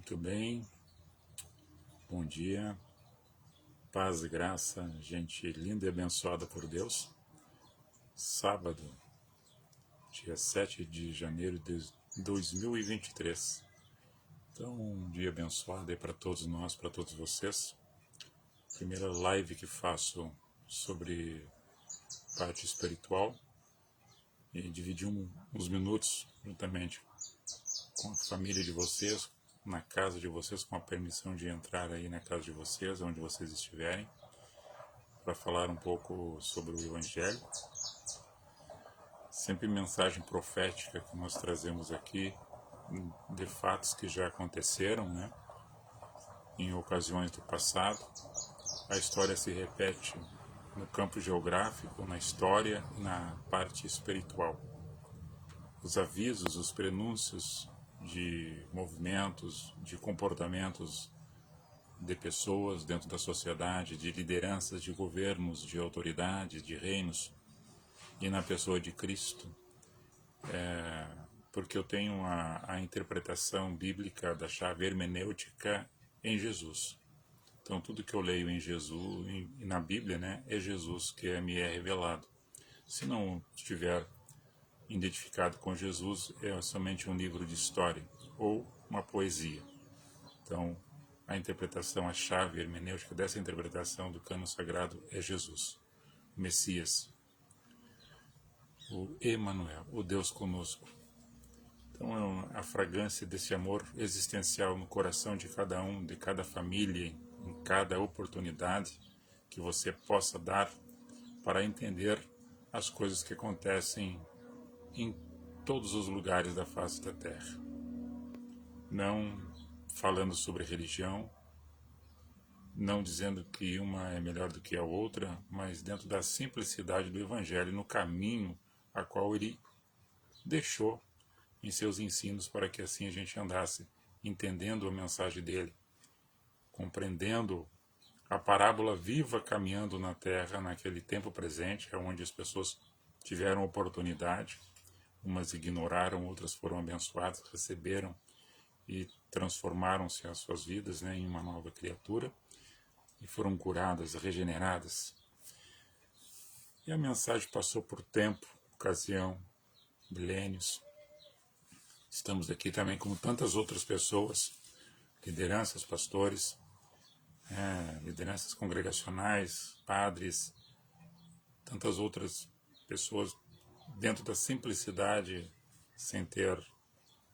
Muito bem, bom dia, paz e graça, gente linda e abençoada por Deus. Sábado, dia 7 de janeiro de 2023. Então, um dia abençoado aí para todos nós, para todos vocês. Primeira live que faço sobre parte espiritual e dividi uns minutos juntamente com a família de vocês, na casa de vocês, com a permissão de entrar aí na casa de vocês, onde vocês estiverem, para falar um pouco sobre o Evangelho. Sempre mensagem profética que nós trazemos aqui, de fatos que já aconteceram, né? Em ocasiões do passado. A história se repete no campo geográfico, na história e na parte espiritual. Os avisos, os prenúncios de movimentos, de comportamentos de pessoas dentro da sociedade, de lideranças, de governos, de autoridades, de reinos, e na pessoa de Cristo, porque eu tenho a interpretação bíblica da chave hermenêutica em Jesus. Então tudo que eu leio em Jesus, e na Bíblia, né, é Jesus que me é revelado. Se não estiver identificado com Jesus, é somente um livro de história ou uma poesia. Então, a interpretação, a chave hermenêutica dessa interpretação do cânon sagrado é Jesus, o Messias, o Emanuel, o Deus conosco. Então, a fragrância desse amor existencial no coração de cada um, de cada família, em cada oportunidade que você possa dar para entender as coisas que acontecem em todos os lugares da face da terra. Não falando sobre religião, não dizendo que uma é melhor do que a outra, mas dentro da simplicidade do Evangelho, no caminho a qual ele deixou em seus ensinos, para que assim a gente andasse entendendo a mensagem dele, compreendendo a parábola viva caminhando na terra naquele tempo presente, onde as pessoas tiveram oportunidade. Umas ignoraram, outras foram abençoadas, receberam e transformaram-se as suas vidas, né, em uma nova criatura e foram curadas, regeneradas. E a mensagem passou por tempo, ocasião, milênios. Estamos aqui também como tantas outras pessoas, lideranças, pastores, lideranças congregacionais, padres, tantas outras pessoas dentro da simplicidade, sem ter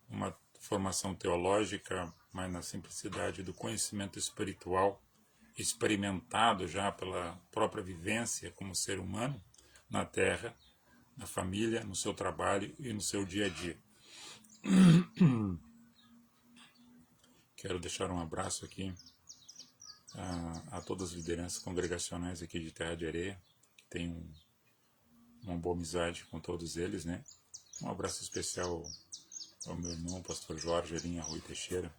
uma formação teológica, mas na simplicidade do conhecimento espiritual, experimentado já pela própria vivência como ser humano na terra, na família, no seu trabalho e no seu dia a dia. Quero deixar um abraço aqui a todas as lideranças congregacionais aqui de Terra de Areia, que tem uma boa amizade com todos eles, né? Um abraço especial ao meu irmão, pastor Jorge Arinha Rui Teixeira,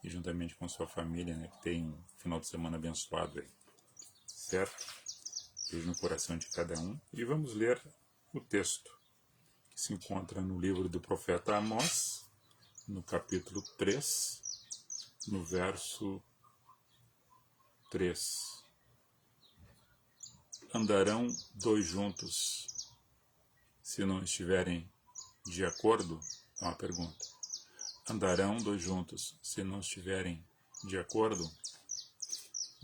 e juntamente com sua família, né, que tem um final de semana abençoado aí, certo? Beijo no coração de cada um. E vamos ler o texto que se encontra no livro do profeta Amós, no capítulo 3, no verso 3. Andarão dois juntos se não estiverem de acordo? É uma pergunta. Andarão dois juntos se não estiverem de acordo?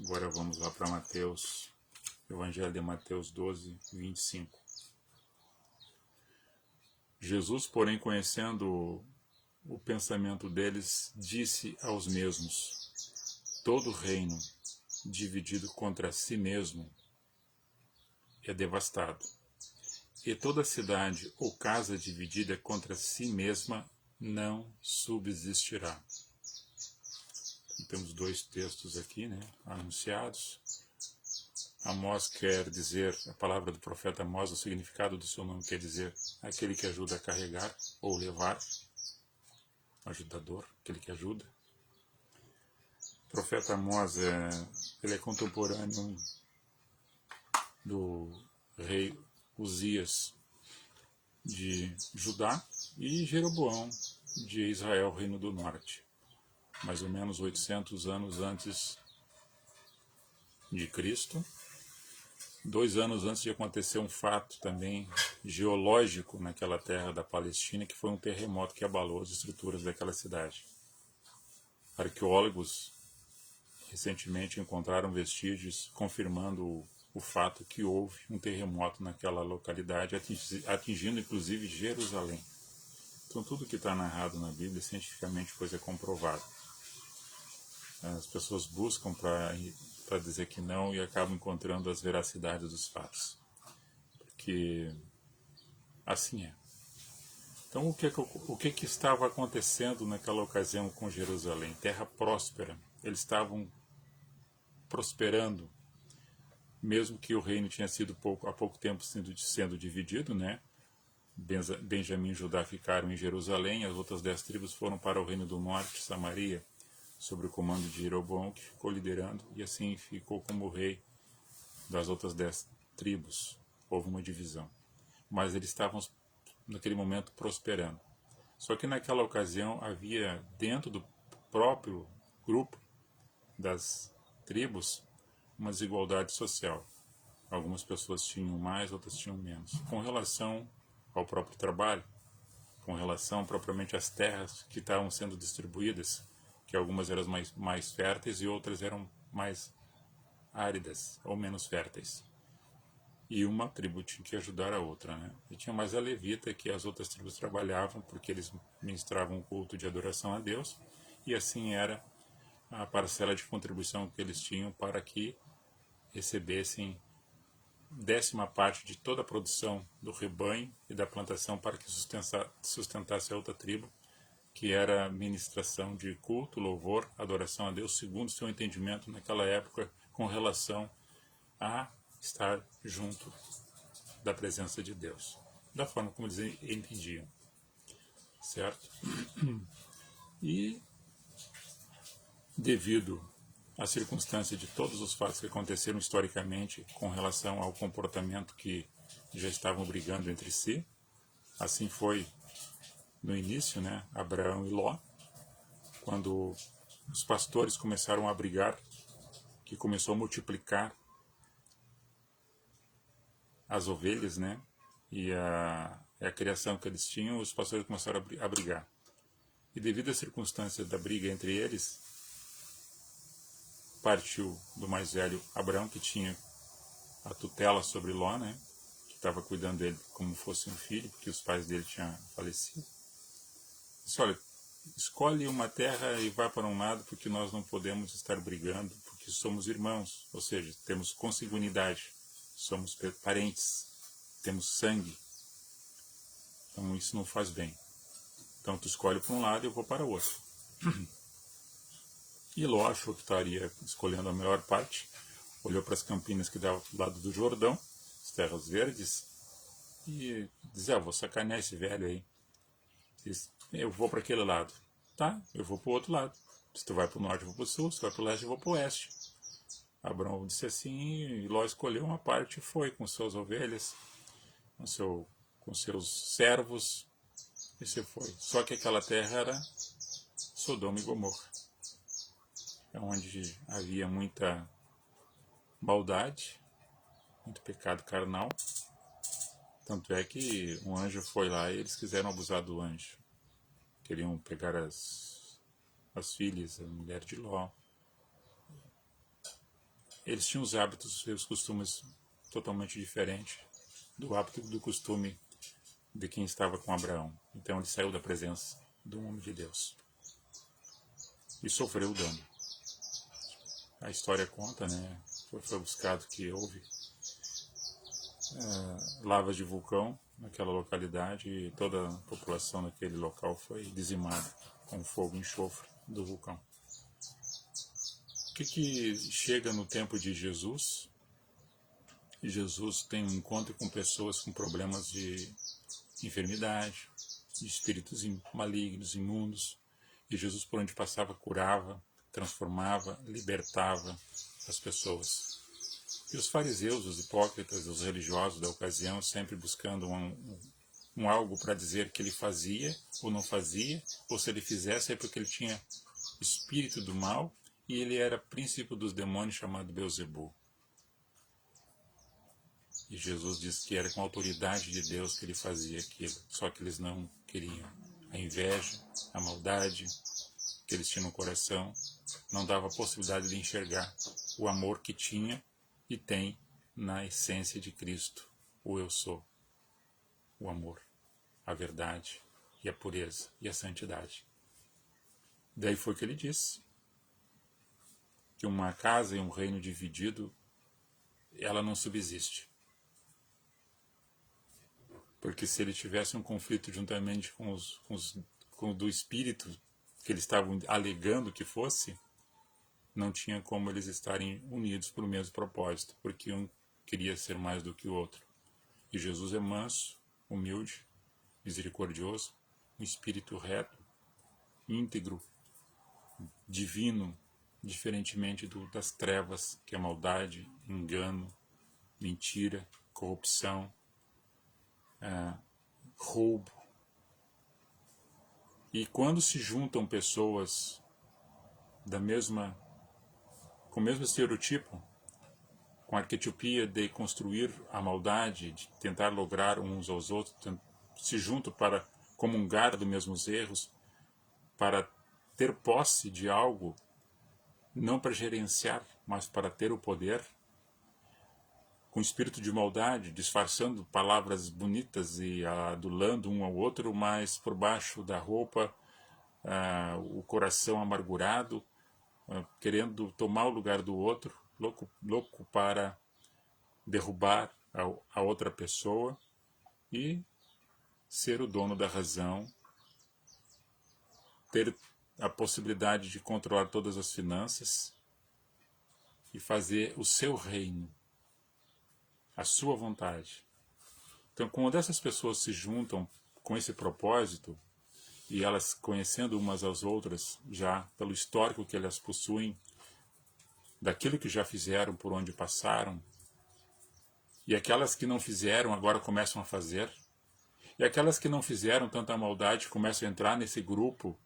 Agora vamos lá para Mateus, Evangelho de Mateus 12, 25. Jesus, porém, conhecendo o pensamento deles, disse aos mesmos: todo reino dividido contra si mesmo é devastado, e toda cidade ou casa dividida contra si mesma não subsistirá. Então, temos dois textos aqui, né, anunciados. Amós quer dizer, a palavra do profeta Amós, o significado do seu nome quer dizer aquele que ajuda a carregar ou levar, ajudador, aquele que ajuda. O profeta Amós ele é contemporâneo do rei Uzias de Judá e Jeroboão de Israel, reino do norte. mais ou menos 800 anos antes de Cristo, 2 anos antes de acontecer um fato também geológico naquela terra da Palestina, que foi um terremoto que abalou as estruturas daquela cidade. Arqueólogos recentemente encontraram vestígios confirmando o fato que houve um terremoto naquela localidade, atingindo inclusive Jerusalém. Então tudo que está narrado na Bíblia cientificamente foi comprovado. As pessoas buscam para dizer que não e acabam encontrando as veracidades dos fatos, porque assim é. Então o que estava acontecendo naquela ocasião com Jerusalém? Terra próspera. Eles estavam prosperando, mesmo que o reino tinha sido há pouco tempo sendo dividido, né? Benjamim e Judá ficaram em Jerusalém, as outras 10 tribos foram para o reino do norte, Samaria, sob o comando de Jeroboão, que ficou liderando, e assim ficou como rei das outras 10 tribos. Houve uma divisão. Mas eles estavam, naquele momento, prosperando. Só que naquela ocasião havia, dentro do próprio grupo das tribos, uma desigualdade social. Algumas pessoas tinham mais, outras tinham menos. Com relação ao próprio trabalho, com relação propriamente às terras que estavam sendo distribuídas, que algumas eram mais férteis e outras eram mais áridas ou menos férteis. E uma tribo tinha que ajudar a outra, né? E tinha mais a levita, que as outras tribos trabalhavam porque eles ministravam um culto de adoração a Deus, e assim era a parcela de contribuição que eles tinham para que recebessem 10ª parte de toda a produção do rebanho e da plantação para que sustentasse a outra tribo, que era ministração de culto, louvor, adoração a Deus, segundo seu entendimento naquela época com relação a estar junto da presença de Deus, da forma como eles entendiam, certo? E devido à circunstância de todos os fatos que aconteceram historicamente com relação ao comportamento que já estavam brigando entre si, assim foi no início, né, Abraão e Ló, quando os pastores começaram a brigar, que começou a multiplicar as ovelhas, né, e a criação que eles tinham, os pastores começaram a brigar. E devido à circunstância da briga entre eles, partiu do mais velho Abraão, que tinha a tutela sobre Ló, né, que estava cuidando dele como fosse um filho, porque os pais dele tinham falecido. Disse: olha, escolhe uma terra e vá para um lado, porque nós não podemos estar brigando, porque somos irmãos, ou seja, temos consanguinidade, somos parentes, temos sangue. Então isso não faz bem. Então tu escolhe para um lado e eu vou para o outro. E Ló achou que estaria escolhendo a melhor parte, olhou para as campinas que davam do lado do Jordão, as terras verdes, e disse: vou sacanear esse velho aí. Diz: eu vou para aquele lado. Tá, eu vou para o outro lado. Se tu vai para o norte, eu vou para o sul. Se tu vai para o leste, eu vou para o oeste. Abraão disse assim, e Ló escolheu uma parte e foi com suas ovelhas, com seus servos, e se foi. Só que aquela terra era Sodoma e Gomorra, onde havia muita maldade, muito pecado carnal. Tanto é que um anjo foi lá e eles quiseram abusar do anjo. Queriam pegar as filhas, a mulher de Ló. Eles tinham os hábitos e os costumes totalmente diferentes do hábito do costume de quem estava com Abraão. Então ele saiu da presença do homem de Deus e sofreu o dano. A história conta, né? Foi buscado que houve lavas de vulcão naquela localidade e toda a população daquele local foi dizimada com fogo e enxofre do vulcão. O que chega no tempo de Jesus? Jesus tem um encontro com pessoas com problemas de enfermidade, de espíritos malignos, imundos, e Jesus, por onde passava, curava, transformava, libertava as pessoas. E os fariseus, os hipócritas, os religiosos da ocasião, sempre buscando um algo para dizer que ele fazia ou não fazia, ou se ele fizesse é porque ele tinha espírito do mal, e ele era príncipe dos demônios chamado Beelzebul. E Jesus diz que era com a autoridade de Deus que ele fazia aquilo, só que eles não queriam. A inveja, a maldade que eles tinham no coração não dava a possibilidade de enxergar o amor que tinha e tem na essência de Cristo, o eu sou, o amor, a verdade e a pureza e a santidade. Daí foi que ele disse que uma casa e um reino dividido, ela não subsiste. Porque se ele tivesse um conflito juntamente com o do espírito que eles estavam alegando que fosse, não tinha como eles estarem unidos por o mesmo propósito, porque um queria ser mais do que o outro. E Jesus é manso, humilde, misericordioso, um espírito reto, íntegro, divino, diferentemente das trevas, que é maldade, engano, mentira, corrupção, roubo. E quando se juntam pessoas com o mesmo estereotipo, com a arquetipia de construir a maldade, de tentar lograr uns aos outros, se juntam para comungar dos mesmos erros, para ter posse de algo, não para gerenciar, mas para ter o poder, com espírito de maldade, disfarçando palavras bonitas e adulando um ao outro, mas por baixo da roupa, o coração amargurado, querendo tomar o lugar do outro, louco para derrubar a outra pessoa e ser o dono da razão, ter a possibilidade de controlar todas as finanças e fazer o seu reino, a sua vontade. Então, quando essas pessoas se juntam com esse propósito, e elas conhecendo umas às outras, já pelo histórico que elas possuem, daquilo que já fizeram, por onde passaram, e aquelas que não fizeram agora começam a fazer, e aquelas que não fizeram tanta maldade começam a entrar nesse grupo,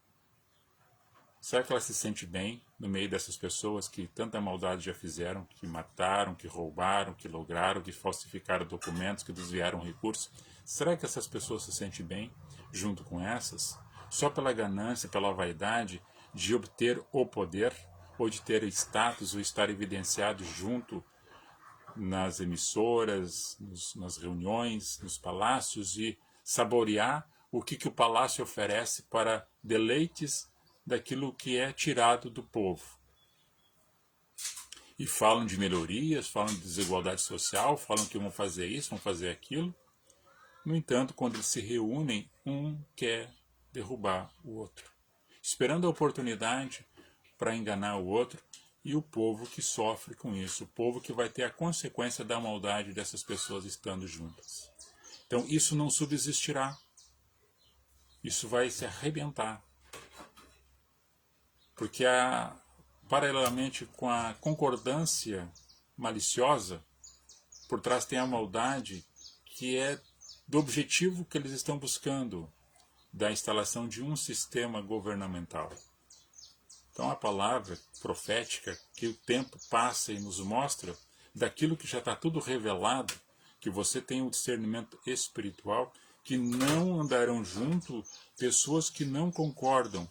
será que ela se sente bem no meio dessas pessoas que tanta maldade já fizeram, que mataram, que roubaram, que lograram, que falsificaram documentos, que desviaram recursos? Será que essas pessoas se sentem bem junto com essas? Só pela ganância, pela vaidade de obter o poder, ou de ter status, ou estar evidenciado junto nas emissoras, nas reuniões, nos palácios, e saborear o que o palácio oferece para deleites daquilo que é tirado do povo. E falam de melhorias, falam de desigualdade social, falam que vão fazer isso, vão fazer aquilo. No entanto, quando eles se reúnem, um quer derrubar o outro, esperando a oportunidade para enganar o outro, e o povo que sofre com isso, o povo que vai ter a consequência da maldade dessas pessoas estando juntas. Então isso não subsistirá, isso vai se arrebentar. Porque paralelamente com a concordância maliciosa, por trás tem a maldade que é do objetivo que eles estão buscando, da instalação de um sistema governamental. Então a palavra profética que o tempo passa e nos mostra, daquilo que já está tudo revelado, que você tem um discernimento espiritual, que não andarão junto pessoas que não concordam.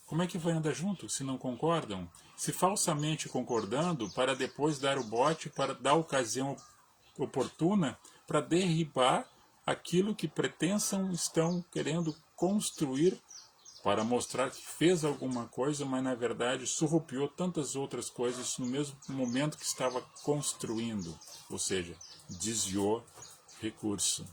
Como é que vai andar junto se não concordam? Se falsamente concordando, para depois dar o bote, para dar a ocasião oportuna, para derribar aquilo que pretensam estão querendo construir, para mostrar que fez alguma coisa, mas na verdade surrupiou tantas outras coisas no mesmo momento que estava construindo, ou seja, desviou recurso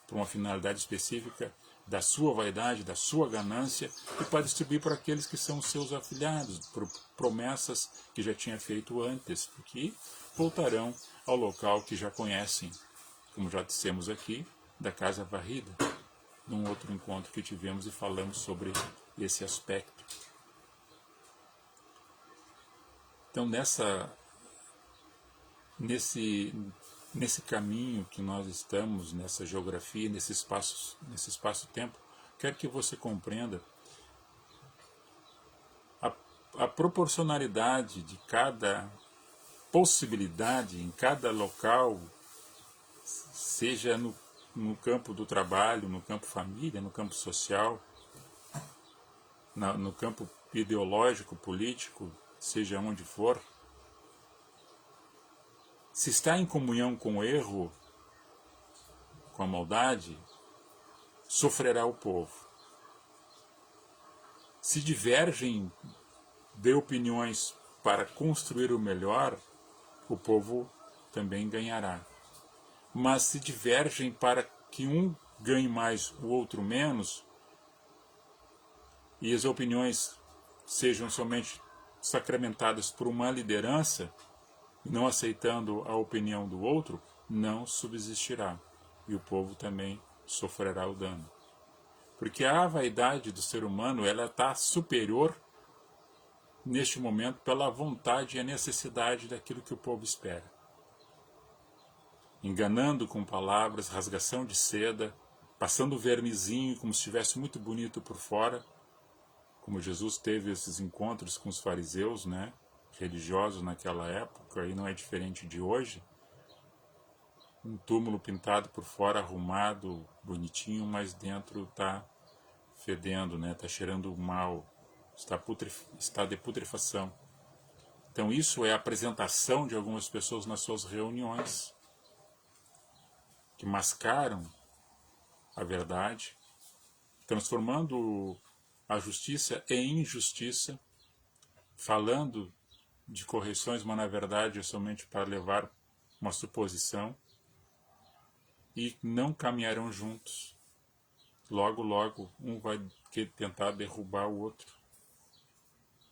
para uma finalidade específica da sua vaidade, da sua ganância, e para distribuir para aqueles que são seus afilhados, por promessas que já tinha feito antes, que voltarão ao local que já conhecem, como já dissemos aqui, da casa varrida, num outro encontro que tivemos e falamos sobre esse aspecto. Então nesse caminho que nós estamos, nessa geografia, nesse espaço-tempo, quero que você compreenda a proporcionalidade de cada possibilidade em cada local, seja no campo do trabalho, no campo família, no campo social, no campo ideológico, político, seja onde for, se está em comunhão com o erro, com a maldade, sofrerá o povo. Se divergem de opiniões para construir o melhor, o povo também ganhará. Mas se divergem para que um ganhe mais, o outro menos, e as opiniões sejam somente sacramentadas por uma liderança, não aceitando a opinião do outro, não subsistirá. E o povo também sofrerá o dano. Porque a vaidade do ser humano, ela está superior neste momento pela vontade e a necessidade daquilo que o povo espera. Enganando com palavras, rasgação de seda, passando vernizinho como se estivesse muito bonito por fora, como Jesus teve esses encontros com os fariseus, né, religiosos naquela época, e não é diferente de hoje. Um túmulo pintado por fora, arrumado, bonitinho, mas dentro está fedendo, né, está cheirando mal, está de putrefação. Então isso é a apresentação de algumas pessoas nas suas reuniões, que mascaram a verdade, transformando a justiça em injustiça, falando de correções, mas na verdade é somente para levar uma suposição, e não caminharão juntos. Logo, logo, um vai tentar derrubar o outro.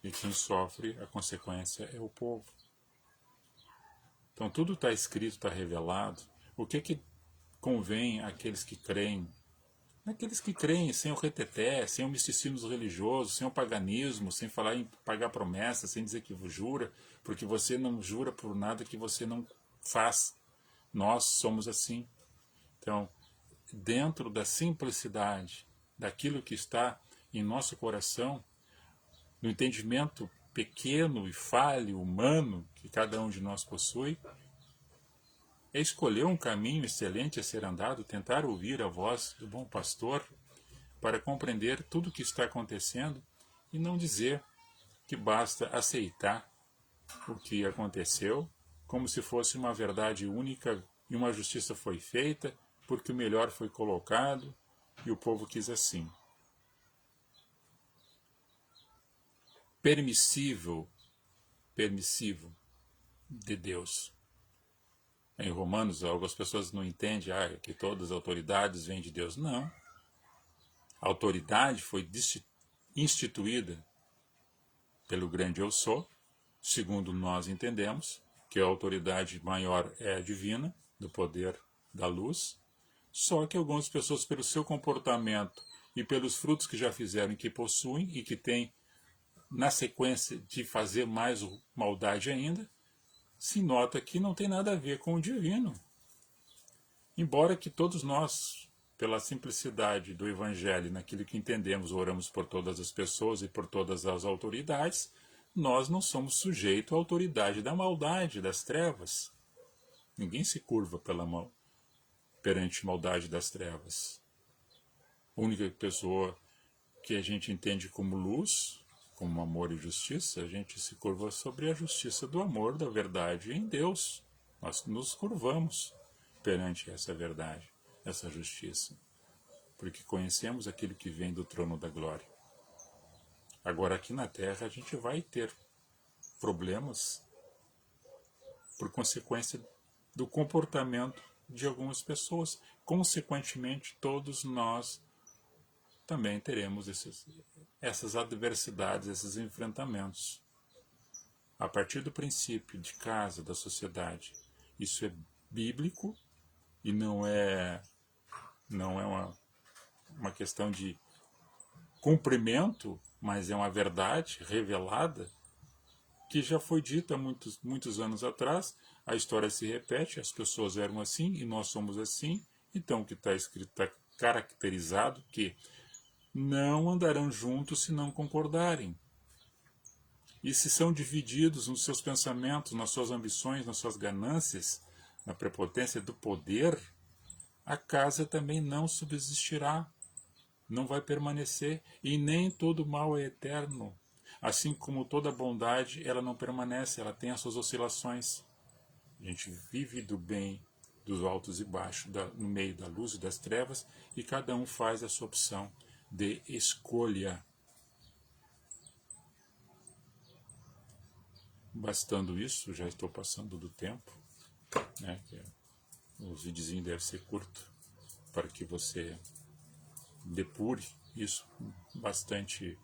E quem sofre, a consequência é o povo. Então tudo está escrito, está revelado. O que convém àqueles que creem? Aqueles que creem sem o reteté, sem o misticismo religioso, sem o paganismo, sem falar em pagar promessas, sem dizer que jura, porque você não jura por nada que você não faz. Nós somos assim. Então, dentro da simplicidade daquilo que está em nosso coração, no entendimento pequeno e falho, humano, que cada um de nós possui, é escolher um caminho excelente a ser andado, tentar ouvir a voz do bom pastor para compreender tudo o que está acontecendo e não dizer que basta aceitar o que aconteceu como se fosse uma verdade única e uma justiça foi feita porque o melhor foi colocado e o povo quis assim. Permissivo de Deus. Em Romanos, algumas pessoas não entendem que todas as autoridades vêm de Deus. Não. A autoridade foi instituída pelo grande Eu Sou, segundo nós entendemos, que a autoridade maior é a divina, do poder da luz, só que algumas pessoas, pelo seu comportamento e pelos frutos que já fizeram e que possuem e que têm, na sequência de fazer mais maldade ainda, se nota que não tem nada a ver com o divino. Embora que todos nós, pela simplicidade do Evangelho, naquilo que entendemos, oramos por todas as pessoas e por todas as autoridades, nós não somos sujeitos à autoridade da maldade, das trevas. Ninguém se curva perante a maldade das trevas. A única pessoa que a gente entende como luz, como amor e justiça, a gente se curva sobre a justiça do amor, da verdade em Deus. Nós nos curvamos perante essa verdade, essa justiça, porque conhecemos aquilo que vem do trono da glória. Agora aqui na Terra a gente vai ter problemas por consequência do comportamento de algumas pessoas. Consequentemente, todos nós também teremos essas adversidades, esses enfrentamentos. A partir do princípio de casa, da sociedade, isso é bíblico e não é uma questão de cumprimento, mas é uma verdade revelada que já foi dita há muitos anos atrás. A história se repete, as pessoas eram assim e nós somos assim. Então o que está escrito está caracterizado que não andarão juntos se não concordarem. E se são divididos nos seus pensamentos, nas suas ambições, nas suas ganâncias, na prepotência do poder, a casa também não subsistirá, não vai permanecer, e nem todo mal é eterno. Assim como toda bondade, ela não permanece, ela tem as suas oscilações. A gente vive do bem, dos altos e baixos, no meio da luz e das trevas, e cada um faz a sua opção de escolha. Bastando isso, já estou passando do tempo, né? Os videozinhos devem ser curto, para que você depure isso com bastante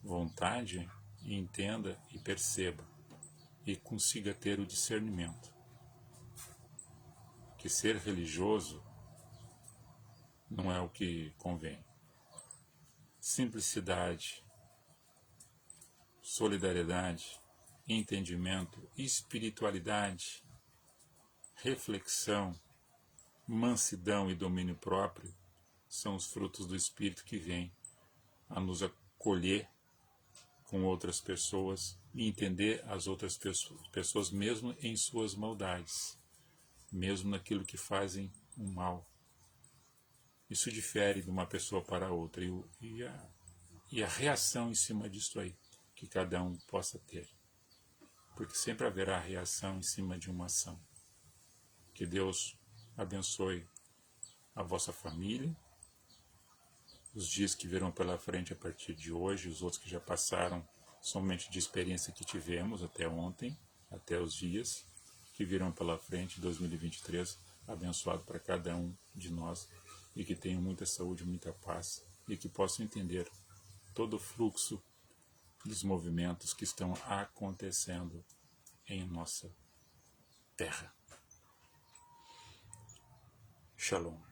vontade, e entenda e perceba, e consiga ter o discernimento. Que ser religioso não é o que convém. Simplicidade, solidariedade, entendimento, espiritualidade, reflexão, mansidão e domínio próprio são os frutos do Espírito que vêm a nos acolher com outras pessoas e entender as outras pessoas mesmo em suas maldades, mesmo naquilo que fazem um mal. Isso difere de uma pessoa para outra e a reação em cima disso aí, que cada um possa ter. Porque sempre haverá reação em cima de uma ação. Que Deus abençoe a vossa família, os dias que virão pela frente a partir de hoje, os outros que já passaram somente de experiência que tivemos até ontem, até os dias que virão pela frente, 2023, abençoado para cada um de nós, e que tenham muita saúde, muita paz, e que possam entender todo o fluxo dos movimentos que estão acontecendo em nossa terra. Shalom.